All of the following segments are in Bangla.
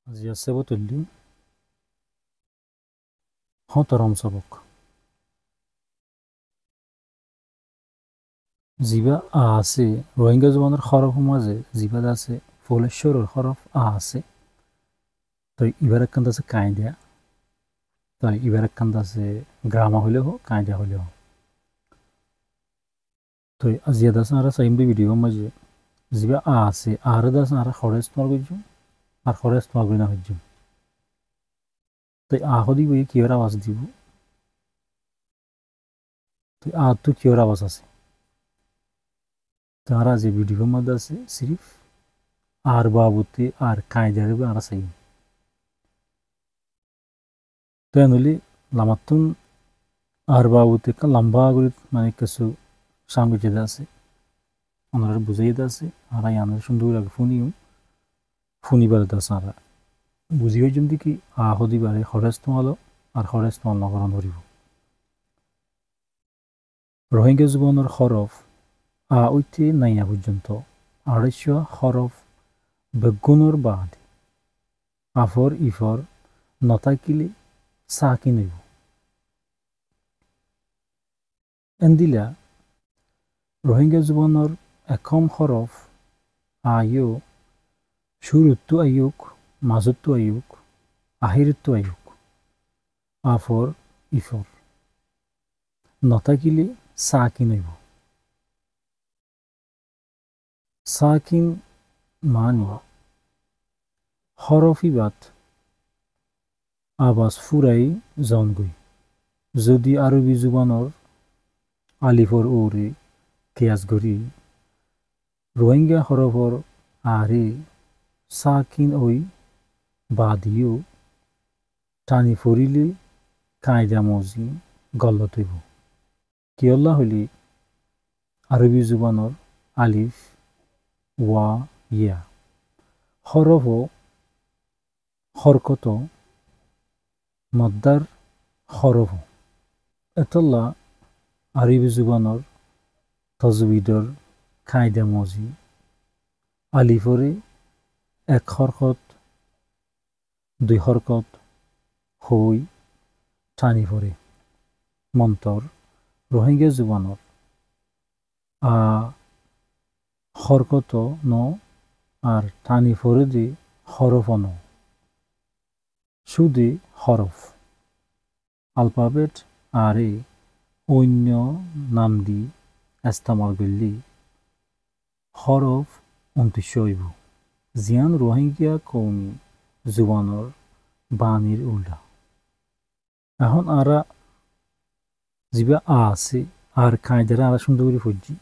আজি আছে বতলি হতরম সবক জিবা আছে রোহিঙ্গা জবানের হরফ মাঝে জিবাদ আছে ফুলেশ্বরের হরফ আছে তো ইবার একখান আছে কায়দা তো ইবার একখান আছে গ্রামা হইলেও হোক কায়দা হইলেও হোক তো আজিয়াদ আছে আর সাইমদি ভিডিও মাঝে জিবা আছে আর আছে আর খরে ইস্তেমাল করছুম আর খরে ইস্তেমাল করি না হইছুম তো আহ দিব কিয়র আওয়াজ দিব তো আহ তো কিয়র আওয়াজ আছে তারা যে ভিডিওর মধ্যে আছে সিরিফ আর বাবুতে আর কায়দারে আর সাইম তো এনলি লামাতুন আর বাবুতে একটা লম্বা করে মানে কিছু সামনে যেতে আছে ওনারা বুঝাই দিতে আছে আর আনার সুন্দর লাগে ফুনি বেড়াতে আছে আর বুঝি হয়ে যেমন কি আহদি বারে খরচ তোমালো আর খরচ তোমাল নকরণ ধরিব রোহিঙ্গা জীবনের হরফ ওইতে নাইয়া পর্যন্ত 250 হরফ বেগুনের বাদ আফর ইফর নতাকিলে সাকি নেব এন্দিলা রোহিঙ্গা জীবনের একম হরফ আয়ো শুরুত্তু আয়ুক মাজুত্তু আয়ুক আহিরত্তু আয়ুক আফর ইফর নতাকিলে সাকিন হইব সাকিন মানে হরফিবাত আবাস ফুরাই জনগই যদি আরবি জুবানর আলিফর ওরে কেয়াস গরি রোহিঙ্গা হরফর আরে সাকিন ওই বাদিও টানি ফরিলে কায়দা মজি গল্লত হইব কিয়ল্লা হইলে আরবি জুবানর আলিফ ওয়া ইয়া হরফ হরকত মদ্দার হরফ এতল্লা আরবি জুবানর তজবিদর কায়দা মজি আলিফরে এক হরকত দুই হরকত হই টানি ফরে মন্তর রোহিঙ্গা জুবানর হরকত ন আর টানি ফরে দি হরফ ন সুদি হরফ আলফাবেট আরে অন্য নাম দি ইস্তেমাল করলি হরফ 29 হইব জিয়ান রোহিঙ্গা কৌমি জুবানর বাণীর উল্টা এখন আরা জিবা আছে আর কায়দারা আরা সুন্দর করে ফুজি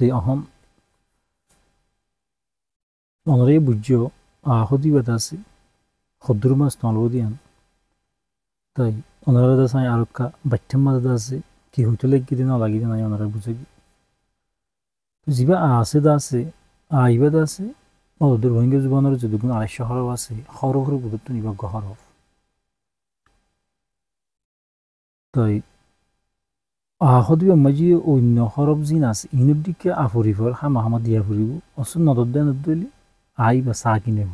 তো এখন অনরে বুঝিও আহদি বেদা আছে খদ্দুর মাছ তলব দিয়ান তাই ওনারা দাস আর বাচ্চার মাঝে আছে কি হইতে লাগি দিন লাগি দিন ওনারা বুঝে জিবা আছে দা আছে আইবা দা আছে ওদের রোহিঙ্গা জীবনের যদি কোনো 250 হরফ আছে হরফের বুধত্ব নিবাগ্য হরফ তাই আহদিবা মাঝি অন্য হরফ জিন আছে ইনের দিকে আফরিফর হামা দিয়া ফুরিব অসুন নদর দেয় নদলি আই বা চা কিনেব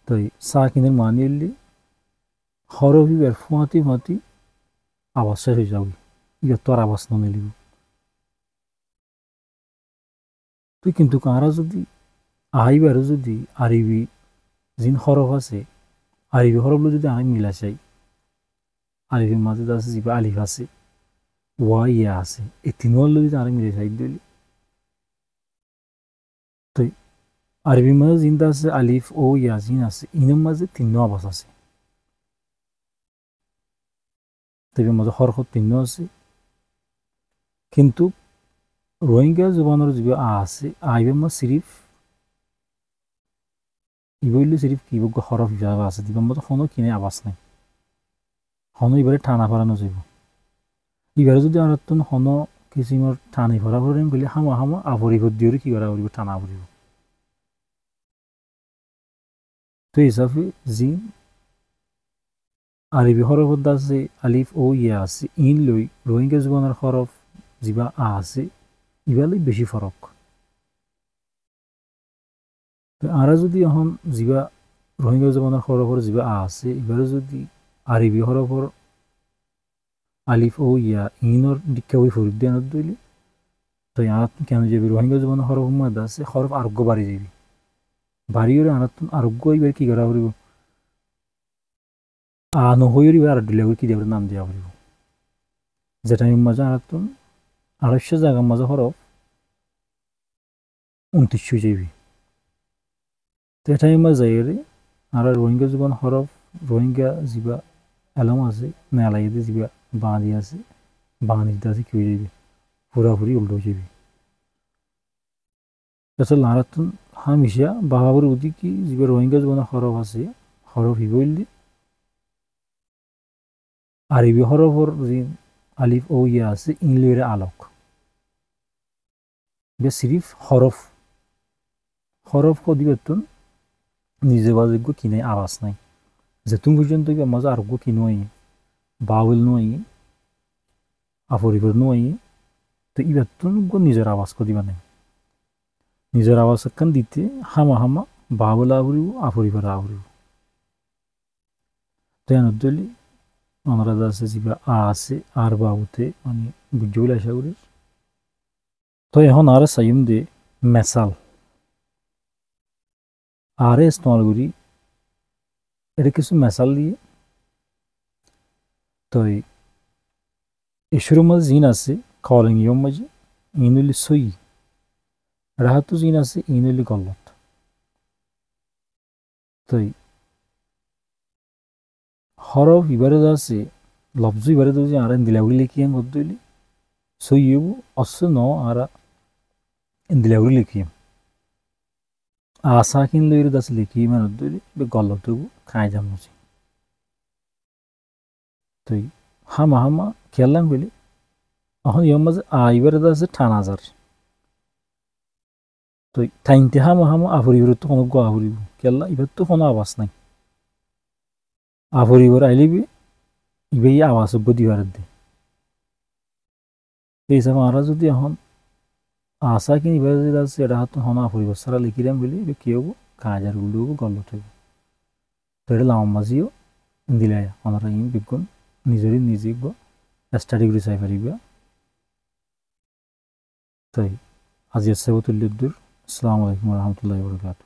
তাই চা কিনের মানি এলি হরফিবার ফুঁয়াতি আওয়াজ শেষ হয়ে যাবে ইয়া তোর আওয়াজ নিলিব তুই কিন্তু কারা যদি আইবার যদি আরবি জিন হরফ আছে আরবি হরফগুলো যদি আমি মিলা চাই আলিফের মাঝে আছে জিবা আলিফ আছে ওয়া ইয়া আছে এই তিনওয়াল যদি আরেক মিলে চাই দিলি তো আরবির মাঝে জিনটা আছে আলিফ ও ইয়া জিন আছে ইনের মাঝে 3 আওয়াজ আছে তবে মাঝে হরকত 3 আছে কিন্তু রোহিঙ্গা জবানের জিবা আছে আইবের মাঝে সিরিফ ইবইলে সিরিফ কিবগ হরফ হিসাবে আছে দিবার মতো কোনো কিনে আওয়াজ নাই হনো এবারে টানা ফেরানো যাব এবারে যদি আর হনো কিসিমর টানি ফরা ফরিম বলে হামা আবরিব দিওরে কি করা আবরিব টানা আবরিব তো হিসাবে জিন আরবি হরফত আছে আলিফ ও ইয়া আছে ইন লই রোহিঙ্গা জবানের হরফ জিবা আছে ইবালে বেশি ফরক আরা যদি এখন যিবা রোহিঙ্গা জবানের হরফর যিবা আছে এবারে যদি আরবি হরফর আলিফ ও ইয়া ইনর দীক্ষা বই ফরিদ দেন দইলি তো আরাত কেন যাবি রোহিঙ্গা জবানের হরফ মধ্যে আছে হরফ আরোগ্য বাড়ি যাবি বাড়ি হলে আরাত আরোগ্য এবার কি করা হরিব নহইরি আর ডিলেভারি কি দেবার নাম দেওয়া হরিব যেটা মাঝে আরাত 250 জায়গার মাঝে হরফ 29 যাবি তো এটাই মাঝে যাই আর রোহিঙ্গা জবান হরফ রোহিঙ্গা যিবা এলাম আছে না এলাইতে যিবা বাঁধি আছে বাঁধিতে আছে কি হয়ে যাবে পুরাপুরি উল্টো হয়ে যাবে তাছাড়া লারাতুন হামিশা বাহাবুর উদি কি যিবা রোহিঙ্গা জবান হরফ আছে হরফ হিবইলি আরবি হরফর যে আলিফ ও ইয়া আছে ইংলিশে আলোক বে সিরিফ হরফ হরফ কদিবেতন নিজে বাজেগ্য কিনে আওয়াজ নাই যেতুন পর্যন্ত মজা আরোগ্য কি নয় বাউল নয় আফরিফর নয় তো ইবেতন নিজের আওয়াজ কদিবা নাই নিজের আওয়াজ একখান দিতে হামা হামা বাউল আহরিব আফরিফর আহরিব তো এনদলি আমরা আছে যিবা আছে আর বাবুতে মানে বুঝতে আশা করি তো এখন আর চাইম দে মেসাল আরে ইস্তেমাল করি এটা কিছু মেসাল দিয়ে তো এসুরের মাঝে জিন আছে কলিং ইয়ম মাঝে ইনুলি সই রাহাতু জিন আছে ইনুলি গলত তো হরফ ইবারে আছে লফজ ইবারে যে আর দিলাউরি লিখিয়াম গদ্দইলি সই ইবু অস ন আর দিলাউরি লিখিয়াম আসাকিন লইরে দাস লিখি মানে দইলি বে গলতবু খাই যামছি তো হামা হামা খেললাম বলি এখন ইয়ম মাঝে আইবারে আছে ঠানাজার তো টাইমতে হামা হামা আফরিবর তো কোনো গো আফরিব খেললা এবার তো কোনো আওয়াজ নাই আফরিবর আইলিবি ইবাই আওয়াজ দিবার দে এই হিসাবে আমরা যদি এখন আশা কিনি এবার যদি আছে এটা হাত হন আফরিবর সারা লিখিলাম বলি কি হবো কাজার উল্লু হবো গলত হইব তো এটা লাম মাঝিও দিলাই আমরা ইম বিজ্ঞান নিজেরই নিজে স্টাডি করে চাই পারিব তাই আজি আছে তুল্যুদ্দুর আসসালামু আলাইকুম রহমতুল্লাহ বরকাত